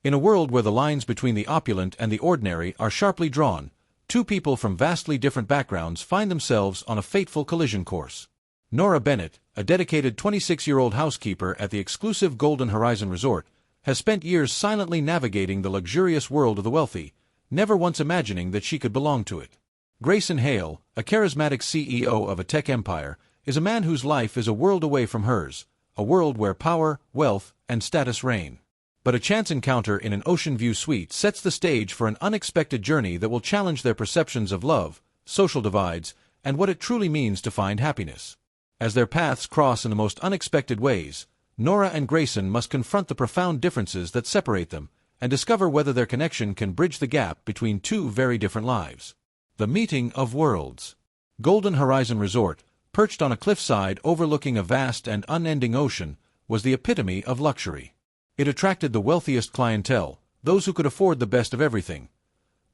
In a world where the lines between the opulent and the ordinary are sharply drawn, two people from vastly different backgrounds find themselves on a fateful collision course. Nora Bennett, a dedicated 26-year-old housekeeper at the exclusive Golden Horizon Resort, has spent years silently navigating the luxurious world of the wealthy, never once imagining that she could belong to it. Grayson Hale, a charismatic CEO of a tech empire, is a man whose life is a world away from hers, a world where power, wealth, and status reign. But a chance encounter in an ocean view suite sets the stage for an unexpected journey that will challenge their perceptions of love, social divides, and what it truly means to find happiness. As their paths cross in the most unexpected ways, Nora and Grayson must confront the profound differences that separate them, and discover whether their connection can bridge the gap between two very different lives. The Meeting of Worlds. Golden Horizon Resort, perched on a cliffside overlooking a vast and unending ocean, was the epitome of luxury. It attracted the wealthiest clientele, those who could afford the best of everything.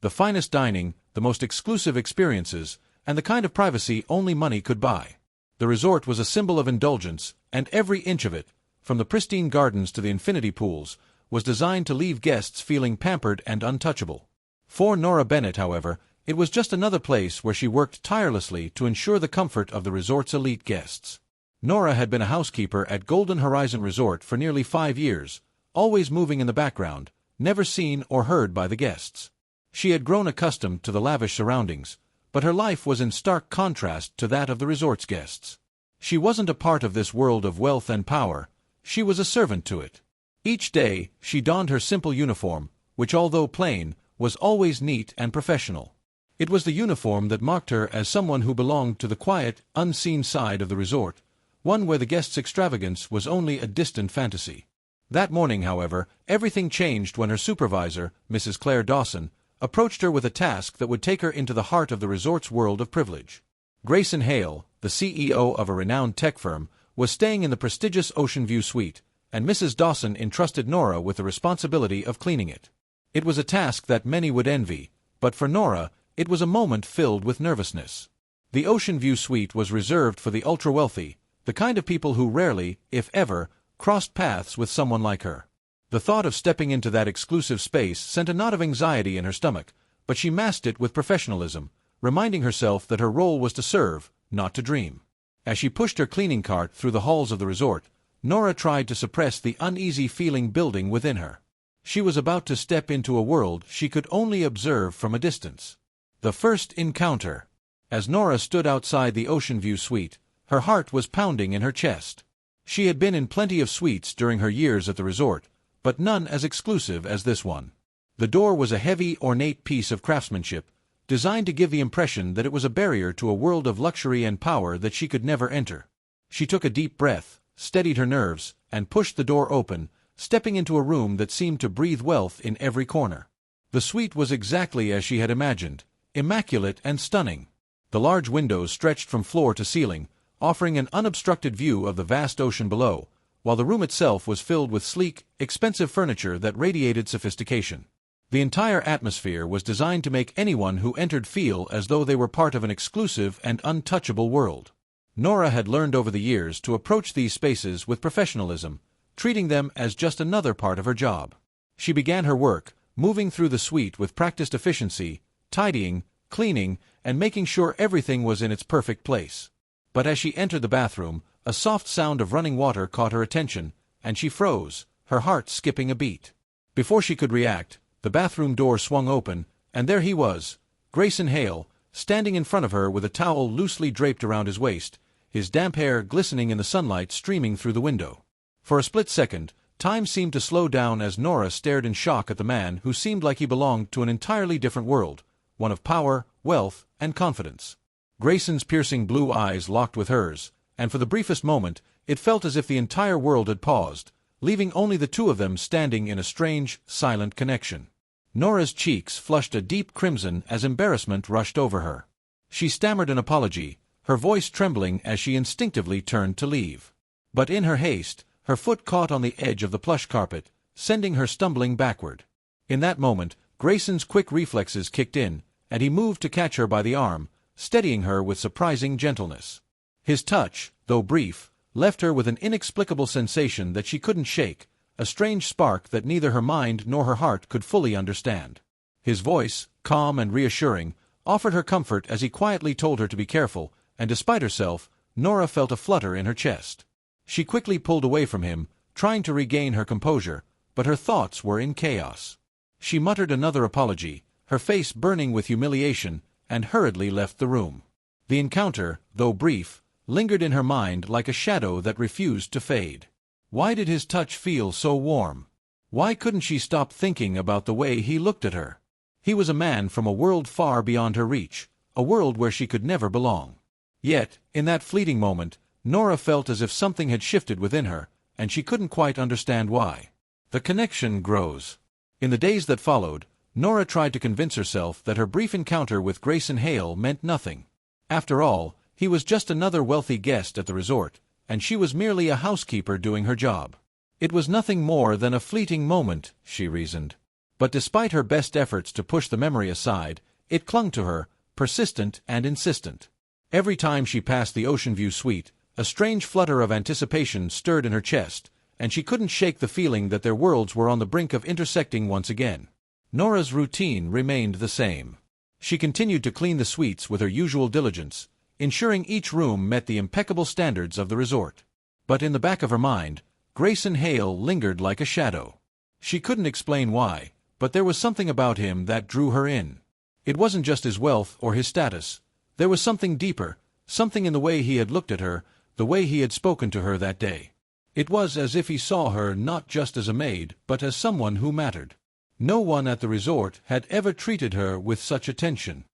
The finest dining, the most exclusive experiences, and the kind of privacy only money could buy. The resort was a symbol of indulgence, and every inch of it, from the pristine gardens to the infinity pools, was designed to leave guests feeling pampered and untouchable. For Nora Bennett, however, it was just another place where she worked tirelessly to ensure the comfort of the resort's elite guests. Nora had been a housekeeper at Golden Horizon Resort for nearly 5 years, always moving in the background, never seen or heard by the guests. She had grown accustomed to the lavish surroundings, but her life was in stark contrast to that of the resort's guests. She wasn't a part of this world of wealth and power, she was a servant to it. Each day, she donned her simple uniform, which although plain, was always neat and professional. It was the uniform that marked her as someone who belonged to the quiet, unseen side of the resort, one where the guest's extravagance was only a distant fantasy. That morning, however, everything changed when her supervisor, Mrs. Claire Dawson, approached her with a task that would take her into the heart of the resort's world of privilege. Grayson Hale, the CEO of a renowned tech firm, was staying in the prestigious Ocean View suite, and Mrs. Dawson entrusted Nora with the responsibility of cleaning it. It was a task that many would envy, but for Nora, it was a moment filled with nervousness. The Ocean View suite was reserved for the ultra-wealthy, the kind of people who rarely, if ever, crossed paths with someone like her. The thought of stepping into that exclusive space sent a knot of anxiety in her stomach, but she masked it with professionalism, reminding herself that her role was to serve, not to dream. As she pushed her cleaning cart through the halls of the resort, Nora tried to suppress the uneasy feeling building within her. She was about to step into a world she could only observe from a distance. The first encounter. As Nora stood outside the Ocean View suite, her heart was pounding in her chest. She had been in plenty of suites during her years at the resort, but none as exclusive as this one. The door was a heavy, ornate piece of craftsmanship, designed to give the impression that it was a barrier to a world of luxury and power that she could never enter. She took a deep breath, steadied her nerves, and pushed the door open, stepping into a room that seemed to breathe wealth in every corner. The suite was exactly as she had imagined, immaculate and stunning. The large windows stretched from floor to ceiling, offering an unobstructed view of the vast ocean below, while the room itself was filled with sleek, expensive furniture that radiated sophistication. The entire atmosphere was designed to make anyone who entered feel as though they were part of an exclusive and untouchable world. Nora had learned over the years to approach these spaces with professionalism, treating them as just another part of her job. She began her work, moving through the suite with practiced efficiency, tidying, cleaning, and making sure everything was in its perfect place. But as she entered the bathroom, a soft sound of running water caught her attention, and she froze, her heart skipping a beat. Before she could react, the bathroom door swung open, and there he was, Grayson Hale, standing in front of her with a towel loosely draped around his waist, his damp hair glistening in the sunlight streaming through the window. For a split second, time seemed to slow down as Nora stared in shock at the man who seemed like he belonged to an entirely different world, one of power, wealth, and confidence. Grayson's piercing blue eyes locked with hers, and for the briefest moment, it felt as if the entire world had paused, leaving only the two of them standing in a strange, silent connection. Nora's cheeks flushed a deep crimson as embarrassment rushed over her. She stammered an apology, her voice trembling as she instinctively turned to leave. But in her haste, her foot caught on the edge of the plush carpet, sending her stumbling backward. In that moment, Grayson's quick reflexes kicked in, and he moved to catch her by the arm, steadying her with surprising gentleness. His touch, though brief, left her with an inexplicable sensation that she couldn't shake, a strange spark that neither her mind nor her heart could fully understand. His voice, calm and reassuring, offered her comfort as he quietly told her to be careful, and despite herself, Nora felt a flutter in her chest. She quickly pulled away from him, trying to regain her composure, but her thoughts were in chaos. She muttered another apology, her face burning with humiliation, and hurriedly left the room. The encounter, though brief, lingered in her mind like a shadow that refused to fade. Why did his touch feel so warm? Why couldn't she stop thinking about the way he looked at her? He was a man from a world far beyond her reach, a world where she could never belong. Yet, in that fleeting moment, Nora felt as if something had shifted within her, and she couldn't quite understand why. The connection grows. In the days that followed, Nora tried to convince herself that her brief encounter with Grayson Hale meant nothing. After all, he was just another wealthy guest at the resort, and she was merely a housekeeper doing her job. It was nothing more than a fleeting moment, she reasoned. But despite her best efforts to push the memory aside, it clung to her, persistent and insistent. Every time she passed the Ocean View suite, a strange flutter of anticipation stirred in her chest, and she couldn't shake the feeling that their worlds were on the brink of intersecting once again. Nora's routine remained the same. She continued to clean the suites with her usual diligence, ensuring each room met the impeccable standards of the resort. But in the back of her mind, Grayson Hale lingered like a shadow. She couldn't explain why, but there was something about him that drew her in. It wasn't just his wealth or his status. There was something deeper, something in the way he had looked at her, the way he had spoken to her that day. It was as if he saw her not just as a maid, but as someone who mattered. No one at the resort had ever treated her with such attention.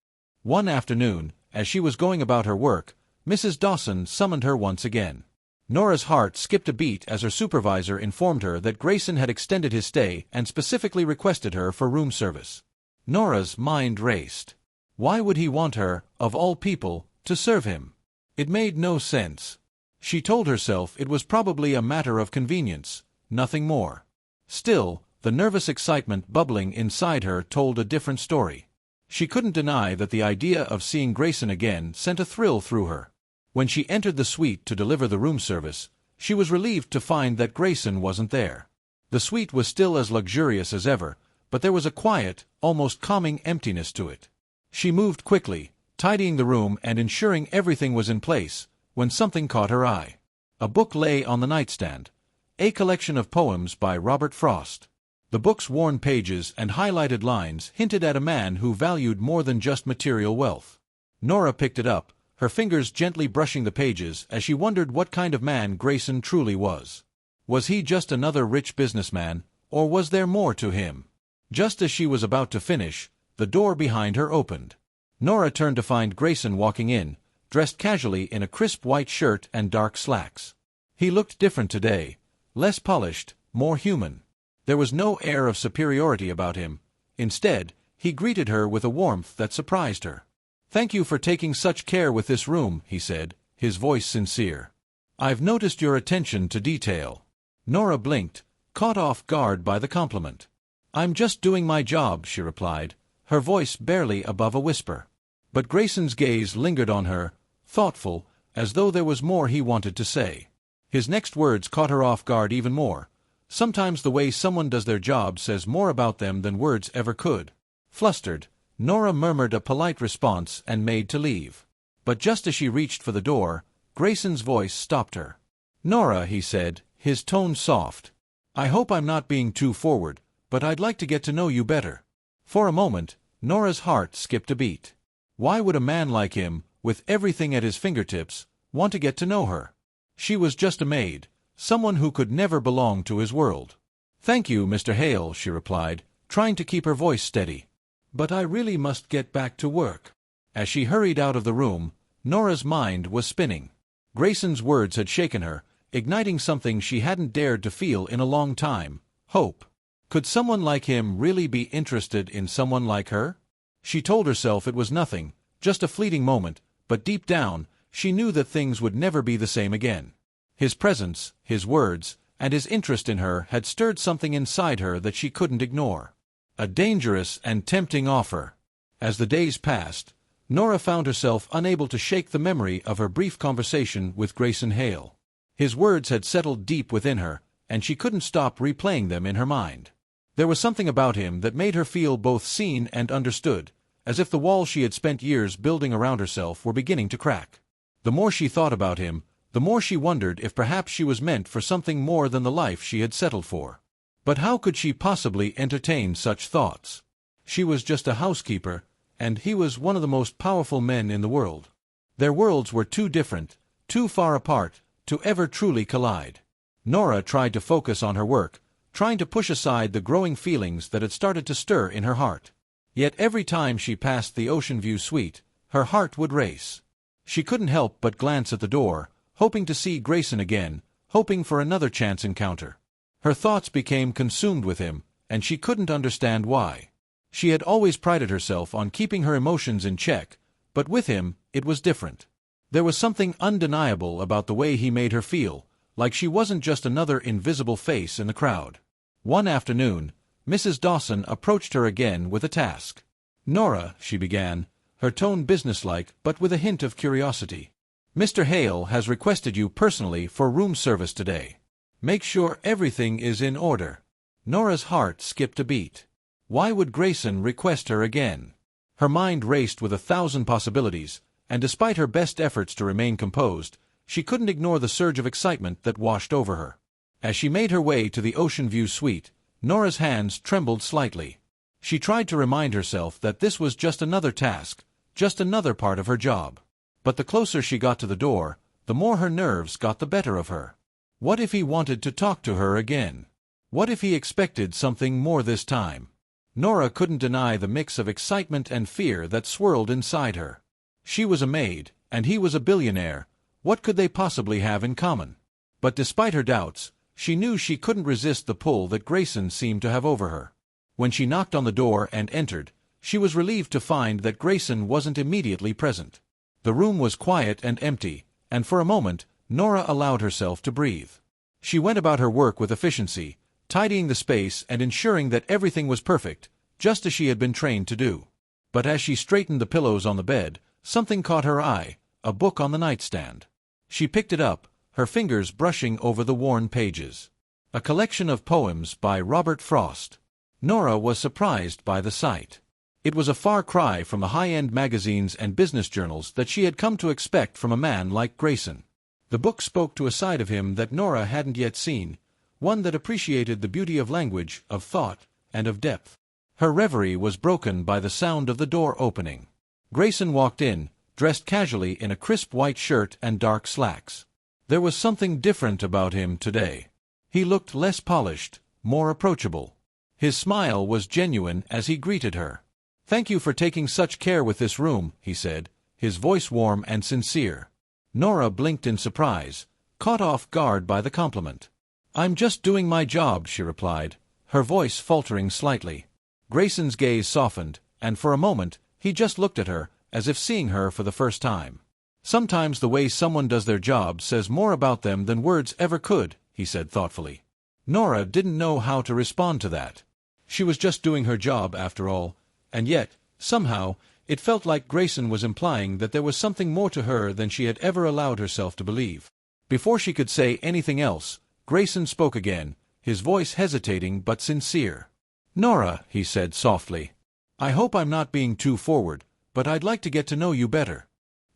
One afternoon, as she was going about her work, Mrs. Dawson summoned her once again. Nora's heart skipped a beat as her supervisor informed her that Grayson had extended his stay and specifically requested her for room service. Nora's mind raced. Why would he want her, of all people, to serve him? It made no sense. She told herself it was probably a matter of convenience, nothing more. Still, the nervous excitement bubbling inside her told a different story. She couldn't deny that the idea of seeing Grayson again sent a thrill through her. When she entered the suite to deliver the room service, she was relieved to find that Grayson wasn't there. The suite was still as luxurious as ever, but there was a quiet, almost calming emptiness to it. She moved quickly, tidying the room and ensuring everything was in place, when something caught her eye. A book lay on the nightstand, a collection of poems by Robert Frost. The book's worn pages and highlighted lines hinted at a man who valued more than just material wealth. Nora picked it up, her fingers gently brushing the pages as she wondered what kind of man Grayson truly was. Was he just another rich businessman, or was there more to him? Just as she was about to finish, the door behind her opened. Nora turned to find Grayson walking in, dressed casually in a crisp white shirt and dark slacks. He looked different today, less polished, more human. There was no air of superiority about him. Instead, he greeted her with a warmth that surprised her. "Thank you for taking such care with this room," he said, his voice sincere. "I've noticed your attention to detail." Nora blinked, caught off guard by the compliment. "I'm just doing my job," she replied, her voice barely above a whisper. But Grayson's gaze lingered on her, thoughtful, as though there was more he wanted to say. His next words caught her off guard even more. Sometimes the way someone does their job says more about them than words ever could. Flustered, Nora murmured a polite response and made to leave. But just as she reached for the door, Grayson's voice stopped her. "Nora," he said, his tone soft. "I hope I'm not being too forward, but I'd like to get to know you better." For a moment, Nora's heart skipped a beat. Why would a man like him, with everything at his fingertips, want to get to know her? She was just a maid, someone who could never belong to his world. "Thank you, Mr. Hale," she replied, trying to keep her voice steady. "But I really must get back to work." As she hurried out of the room, Nora's mind was spinning. Grayson's words had shaken her, igniting something she hadn't dared to feel in a long time: hope. Could someone like him really be interested in someone like her? She told herself it was nothing, just a fleeting moment, but deep down, she knew that things would never be the same again. His presence, his words, and his interest in her had stirred something inside her that she couldn't ignore. A dangerous and tempting offer. As the days passed, Nora found herself unable to shake the memory of her brief conversation with Grayson Hale. His words had settled deep within her, and she couldn't stop replaying them in her mind. There was something about him that made her feel both seen and understood, as if the walls she had spent years building around herself were beginning to crack. The more she thought about him, the more she wondered if perhaps she was meant for something more than the life she had settled for. But how could she possibly entertain such thoughts? She was just a housekeeper, and he was one of the most powerful men in the world. Their worlds were too different, too far apart, to ever truly collide. Nora tried to focus on her work, trying to push aside the growing feelings that had started to stir in her heart. Yet every time she passed the Ocean View suite, her heart would race. She couldn't help but glance at the door, hoping to see Grayson again, hoping for another chance encounter. Her thoughts became consumed with him, and she couldn't understand why. She had always prided herself on keeping her emotions in check, but with him, it was different. There was something undeniable about the way he made her feel, like she wasn't just another invisible face in the crowd. One afternoon, Mrs. Dawson approached her again with a task. "Nora," she began, her tone businesslike but with a hint of curiosity. "Mr. Hale has requested you personally for room service today. Make sure everything is in order." Nora's heart skipped a beat. Why would Grayson request her again? Her mind raced with 1,000 possibilities, and despite her best efforts to remain composed, she couldn't ignore the surge of excitement that washed over her. As she made her way to the Ocean View suite, Nora's hands trembled slightly. She tried to remind herself that this was just another task, just another part of her job. But the closer she got to the door, the more her nerves got the better of her. What if he wanted to talk to her again? What if he expected something more this time? Nora couldn't deny the mix of excitement and fear that swirled inside her. She was a maid, and he was a billionaire. What could they possibly have in common? But despite her doubts, she knew she couldn't resist the pull that Grayson seemed to have over her. When she knocked on the door and entered, she was relieved to find that Grayson wasn't immediately present. The room was quiet and empty, and for a moment, Nora allowed herself to breathe. She went about her work with efficiency, tidying the space and ensuring that everything was perfect, just as she had been trained to do. But as she straightened the pillows on the bed, something caught her eye, a book on the nightstand. She picked it up, her fingers brushing over the worn pages. A collection of poems by Robert Frost. Nora was surprised by the sight. It was a far cry from the high-end magazines and business journals that she had come to expect from a man like Grayson. The book spoke to a side of him that Nora hadn't yet seen, one that appreciated the beauty of language, of thought, and of depth. Her reverie was broken by the sound of the door opening. Grayson walked in, dressed casually in a crisp white shirt and dark slacks. There was something different about him today. He looked less polished, more approachable. His smile was genuine as he greeted her. "Thank you for taking such care with this room," he said, his voice warm and sincere. Nora blinked in surprise, caught off guard by the compliment. "I'm just doing my job," she replied, her voice faltering slightly. Grayson's gaze softened, and for a moment, he just looked at her, as if seeing her for the first time. "Sometimes the way someone does their job says more about them than words ever could," he said thoughtfully. Nora didn't know how to respond to that. She was just doing her job, after all, and yet, somehow, it felt like Grayson was implying that there was something more to her than she had ever allowed herself to believe. Before she could say anything else, Grayson spoke again, his voice hesitating but sincere. "Nora," he said softly, "I hope I'm not being too forward, but I'd like to get to know you better."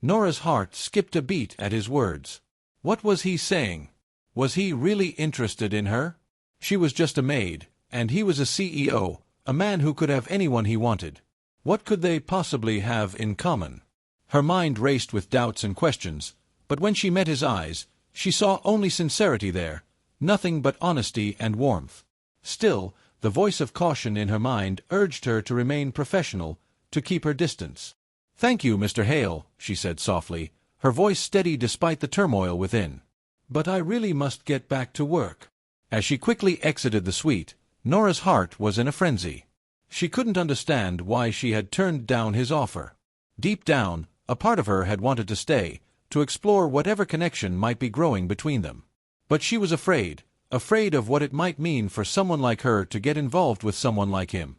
Nora's heart skipped a beat at his words. What was he saying? Was he really interested in her? She was just a maid, and he was a CEO, a man who could have anyone he wanted. What could they possibly have in common? Her mind raced with doubts and questions, but when she met his eyes, she saw only sincerity there, nothing but honesty and warmth. Still, the voice of caution in her mind urged her to remain professional, to keep her distance. "Thank you, Mr. Hale," she said softly, her voice steady despite the turmoil within. "But I really must get back to work." As she quickly exited the suite, Nora's heart was in a frenzy. She couldn't understand why she had turned down his offer. Deep down, a part of her had wanted to stay, to explore whatever connection might be growing between them. But she was afraid of what it might mean for someone like her to get involved with someone like him.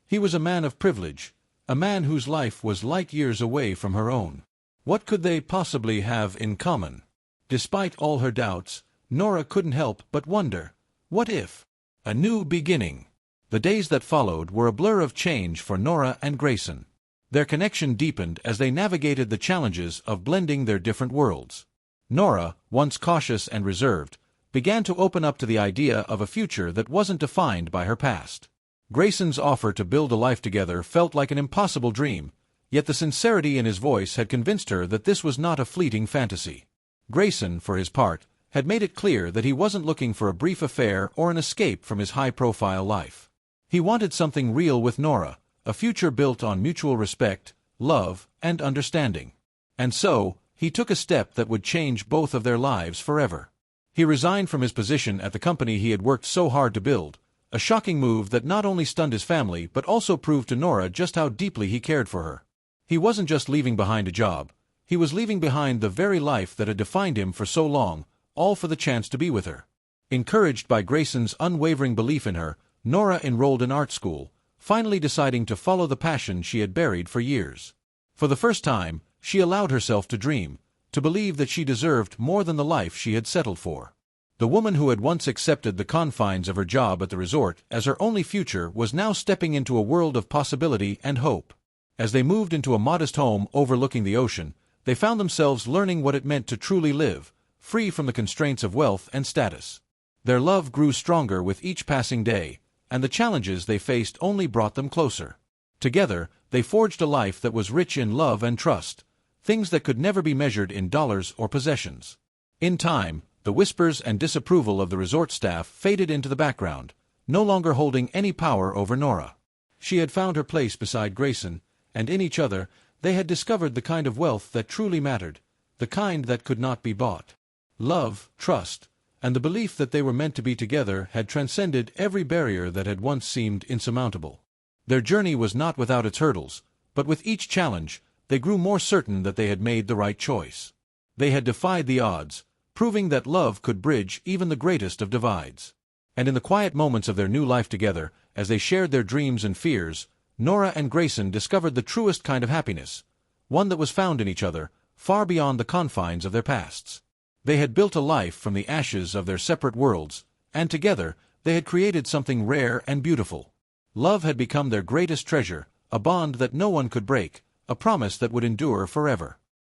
He was a man of privilege, a man whose life was light years away from her own. What could they possibly have in common? Despite all her doubts, Nora couldn't help but wonder, What if? A new beginning. The days that followed were a blur of change for Nora and Grayson. Their connection deepened as they navigated the challenges of blending their different worlds. Nora, once cautious and reserved, began to open up to the idea of a future that wasn't defined by her past. Grayson's offer to build a life together felt like an impossible dream, yet the sincerity in his voice had convinced her that this was not a fleeting fantasy. Grayson, for his part, had made it clear that he wasn't looking for a brief affair or an escape from his high-profile life. He wanted something real with Nora, a future built on mutual respect, love, and understanding. And so, he took a step that would change both of their lives forever. He resigned from his position at the company he had worked so hard to build, a shocking move that not only stunned his family but also proved to Nora just how deeply he cared for her. He wasn't just leaving behind a job, he was leaving behind the very life that had defined him for so long, all for the chance to be with her. Encouraged by Grayson's unwavering belief in her, Nora enrolled in art school, finally deciding to follow the passion she had buried for years. For the first time, she allowed herself to dream, to believe that she deserved more than the life she had settled for. The woman who had once accepted the confines of her job at the resort as her only future was now stepping into a world of possibility and hope. As they moved into a modest home overlooking the ocean, they found themselves learning what it meant to truly live, free from the constraints of wealth and status. Their love grew stronger with each passing day, and the challenges they faced only brought them closer. Together, they forged a life that was rich in love and trust, things that could never be measured in dollars or possessions. In time, the whispers and disapproval of the resort staff faded into the background, no longer holding any power over Nora. She had found her place beside Grayson, and in each other, they had discovered the kind of wealth that truly mattered, the kind that could not be bought. Love, trust, and the belief that they were meant to be together had transcended every barrier that had once seemed insurmountable. Their journey was not without its hurdles, but with each challenge, they grew more certain that they had made the right choice. They had defied the odds, proving that love could bridge even the greatest of divides. And in the quiet moments of their new life together, as they shared their dreams and fears, Nora and Grayson discovered the truest kind of happiness, one that was found in each other, far beyond the confines of their pasts. They had built a life from the ashes of their separate worlds, and together, they had created something rare and beautiful. Love had become their greatest treasure, a bond that no one could break, a promise that would endure forever.